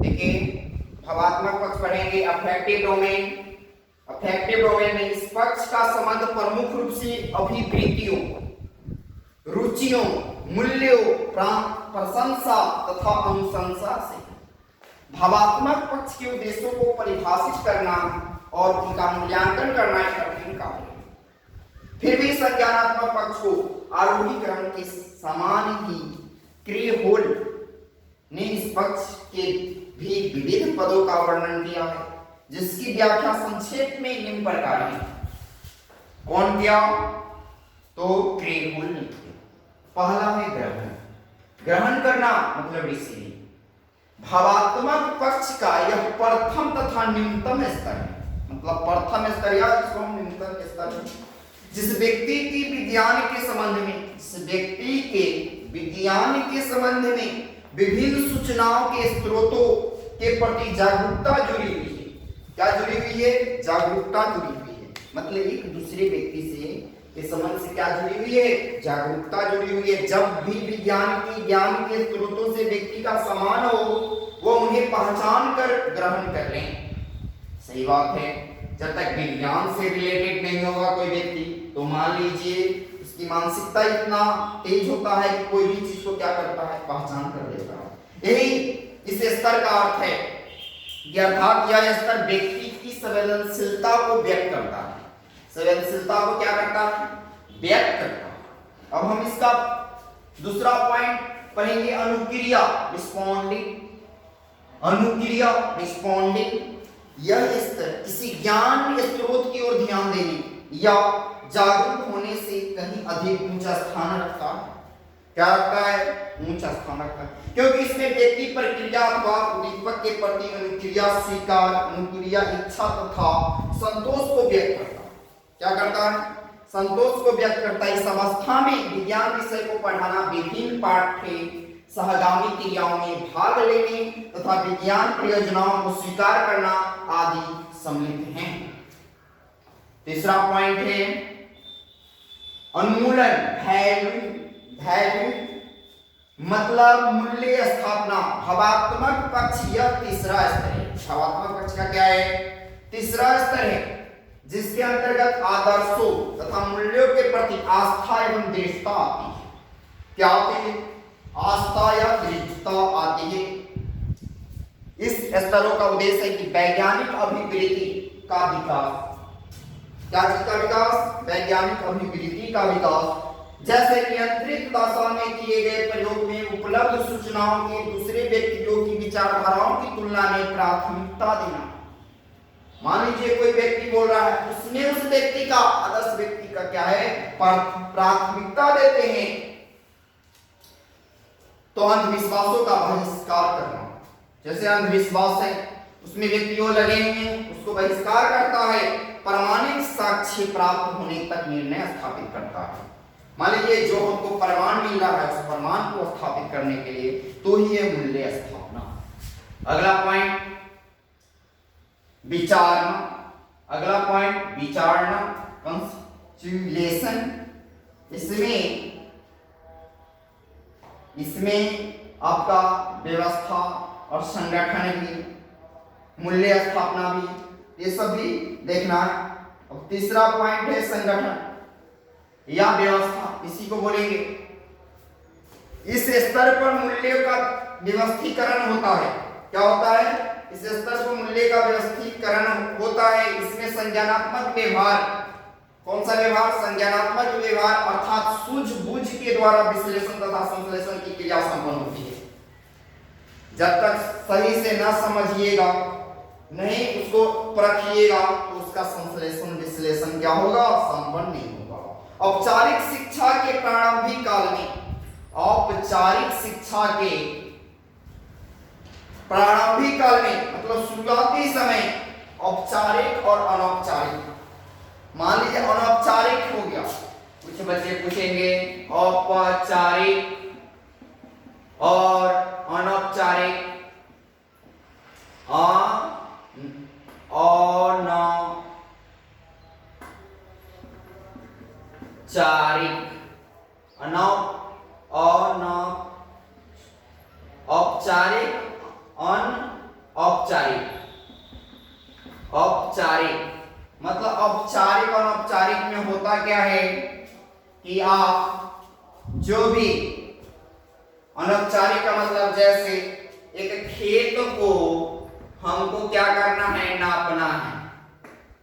देखिए भावात्मक पक्ष पढ़ेंगे अफेक्टिव डोमेन। अफेक्टिव डोमेन में इस पक्ष का संबंध प्रमुख रूप से अभिप्रीतियों, रुचियों, मूल्यों, प्रशंसा तथा अनुशंसा से। भावात्मक पक्ष के उद्देश्यों को परिभाषित करना और उनका मूल्यांकन करना एक कठिन कार्य है। फिर भी संज्ञानात्मक पक्ष को आरोही क्रम के समान ही क्रियहोल ने इस पक्ष के भी विविध पदों का वर्णन किया है, जिसकी व्याख्या संक्षेप में निम्न प्रकार है। कौन किया? तो क्रियहोल ने किया। पहला है ग्रहण। ग्रहण करना मतलब रिसीविंग। भावात्मक पक्ष का यह प्रथम तथा न्यूनतम स्तर है, मतलब प्रथम स्तर या इसको हम न्यूनतम स्तर है, जिस व्यक्ति की विज्ञान के संबंध में, इस व्यक्ति के विज्ञान के संबंध में विभिन्न सूचनाओं के स्रोतों के प्रति जागरूकता जुड़ी हुई है। क्या जुड़ी हुई है? जागरूकता जुड़ी हुई है। मतलब एक दूसरे व्यक्ति से के संबंध से क्या जुड़ी हुई है? जागरूकता जुड़ी हुई है। जब भी विज्ञान की ज्ञान के स्रोतों से व्यक्ति का समान हो, वो उन्हें पहचान कर ग्रहण कर लें। सही बात है। जब तक विज्ञान से रिलेटेड नहीं होगा कोई व्यक्ति, तो मान लीजिए उसकी मानसिकता इतना तेज होता है कि कोई भी चीज को क्या करता है? पहचान कर लेता है। यही इस स्तर का अर्थ है कि अर्थात यह स्तर व्यक्ति की संवेदनशीलता को व्यक्त करता है। संवेदनशीलता को क्या करता है? व्यक्त करता है। अब हम इसका दूसरा पॉइंट पढ़ेंगे, अनुक्रिया, रिस्पॉन्डिंग। अनुक्रिया, रिस्पॉन्डिंग, यह स्तर किसी ज्ञान स्रोत की ओर ध्यान देने या जागरूक होने से कहीं अधिक ऊंचा स्थान रखता है। क्या रखता है? ऊंचा स्थान रखता है, क्योंकि इसमें व्यक्ति प्रक्रिया अथवा उद्दीपक के प्रति अनुक्रिया स्वीकार, अनुक्रिया इच्छा तथा संतोष को व्यक्त करता है। क्या करता है? संतोष को व्यक्त करता है। इस अवस्था में विज्ञान विषय को पढ़ाना, विभिन्न पाठ्य सहगामी क्रियाओं में भाग लेने तथा विज्ञान प्रयोजनों को स्वीकार करना आदि सम्मिलित हैं। तीसरा पॉइंट है उन्मूलन, वैल्यू। वैल्यू मतलब मूल्य स्थापना। भावात्मक पक्ष यह तीसरा स्तर है। भावात्मक पक्ष का क्या है? तीसरा स्तर है, जिसके अंतर्गत आदर्शों तथा मूल्यों के प्रति आस्था एवं दृढ़ता आती है। क्या आती है? आस्था या दृढ़ता आती है। इस स्तरों का उद्देश्य है कि वैज्ञानिक अभिवृत्ति का विकास। क्या चीज का विकास? वैज्ञानिक अभिवृत्ति का विकास। जैसे नियंत्रित दशा में किए गए प्रयोग में उपलब्ध सूचनाओं के दूसरे व्यक्तियों की विचारधाराओं की तुलना में प्राथमिकता देना। मान लीजिए कोई व्यक्ति बोल रहा है, उसमें उस व्यक्ति का, आदर्श व्यक्ति का क्या है? प्राथमिकता देते हैं। तो अंधविश्वासों का बहिष्कार करना। जैसे अंधविश्वास है, उसमें व्यक्ति वो लगे हैं, उसको बहिष्कार करता है, प्रमाणिक साक्ष्य प्राप्त होने तक निर्णय स्थापित करता है। मान लीजिए जो हमको प्रमाण मिल रहा है, उस प्रमाण को स्थापित करने के लिए तो ही ये मूल्य स्थापना। अगला पॉइंट विचारना। अगला पॉइंट विचारना, कंस्टिट्यूशन। इसमें आपका व्यवस्था और संगठन भी, मूल्य स्थापना भी, ये सब भी देखना है। अब तीसरा पॉइंट है संगठन या व्यवस्था, इसी को बोलेंगे। इस स्तर पर मूल्यों का व्यवस्थीकरण होता है। क्या होता है? इस स्तर पर मूल्य का व्यवस्थीकरण होता है। इसमें संज्ञानात्मक व्यवहार, कौन सा व्यवहार? संज्ञानात्मक व्यवहार, अर्थात सूझबूझ के द्वारा विश्लेषण तथा संश्लेषण की क्रिया संपन्न होती है। जब तक सही से न समझिएगा, नहीं उसको परखिएगा, तो उसका संश्लेषण विश्लेषण क्या होगा? संपन्न नहीं होगा। औपचारिक शिक्षा के प्रारंभिक काल में, औपचारिक शिक्षा के प्रारंभिक काल में मतलब शुरुआती समय, औपचारिक और अनौपचारिक। मान लीजिए अनौपचारिक हो गया, कुछ बच्चे पूछेंगे औपचारिक और अनौपचारिक, औपचारिक, औपचारिक, औपचारिक। औपचारिक मतलब औपचारिक और अनौपचारिक में होता क्या है कि आप जो भी अनौपचारिक का मतलब जैसे एक खेत को हमको क्या करना है, नापना है,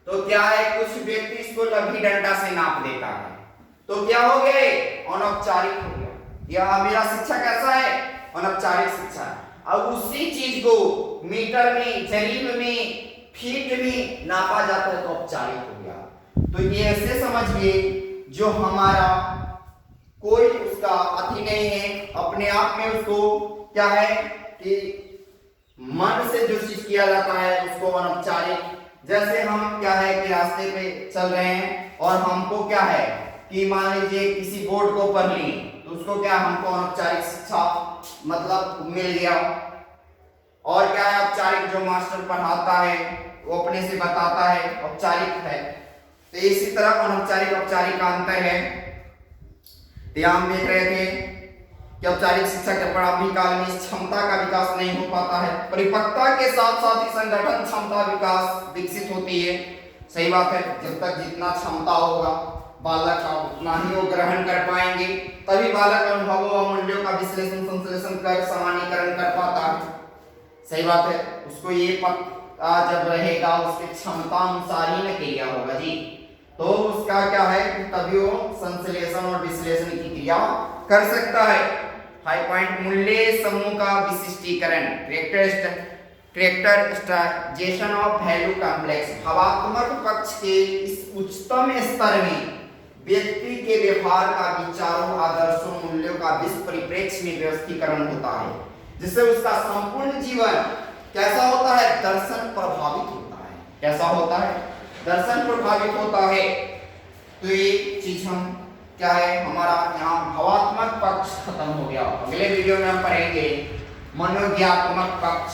तो क्या है कुछ व्यक्ति इसको लंबी डंडा से नाप देता है, तो क्या हो गया, अनौपचारिक हो गया। यह मेरा शिक्षा कैसा है, अनौपचारिक शिक्षा है। अब उसी चीज को मीटर में, जरीब में, फीट में नापा जाता है तो औपचारिक हो गया। तो ये ऐसे समझिए जो हमारा कोई उसका अति नहीं है, अपने आप में उसको क्या है कि मन से जो चीज किया जाता है उसको अनौपचारिक। जैसे हम क्या है कि रास्ते पे चल रहे हैं और हमको क्या है कि मान लीजिए किसी बोर्ड को पढ़ ली तो उसको क्या हमको अनौपचारिक शिक्षा मतलब मिल गया। और क्या है औपचारिक, जो मास्टर पढ़ाता है वो अपने से बताता है, औपचारिक है। तो इसी तरह अनौपचारिक औपचारिक का अंतर है। तो यहाँ हम देख रहे थे कि औपचारिक शिक्षा के प्रारंभिक काल में इस क्षमता का विकास नहीं हो पाता है, परिपक्वता के साथ साथ ही संगठन क्षमता विकास विकसित होती है। सही बात है, जब तक जितना क्षमता होगा बालक का उतना ही वो ग्रहण कर पाएंगे, तभी बालक अनुभवों और मूल्यों का विश्लेषण संश्लेषण कर सामान्यीकरण कर पाता है। सही बात है, उसको ये पता जब रहेगा उसके क्षमता अनुसार ही न क्रिया होगा जी, तो उसका क्या है कि तभी वो संश्लेषण और विश्लेषण की क्रिया कर सकता है। हाई पॉइंट मूल्य समूह का विशिष्टीकरण, कैरेक्टराइजेशन ऑफ वैल्यू कॉम्प्लेक्स। भावात्मक पक्ष के इस उच्चतम स्तर में व्यक्ति के व्यवहार का, विचारों, आदर्शों, मूल्यों का विश्व परिप्रेक्ष्य में व्यवस्थीकरण होता है, जिससे उसका संपूर्ण जीवन कैसा होता है, दर्शन प्रभावित होता है। कैसा होता है, दर्शन प्रभावित होता है। तो ये चीज हम क्या है, हमारा यहाँ भावात्मक पक्ष खत्म हो गया। अगले वीडियो में हम पढ़ेंगे मनोज्ञात्मक पक्ष।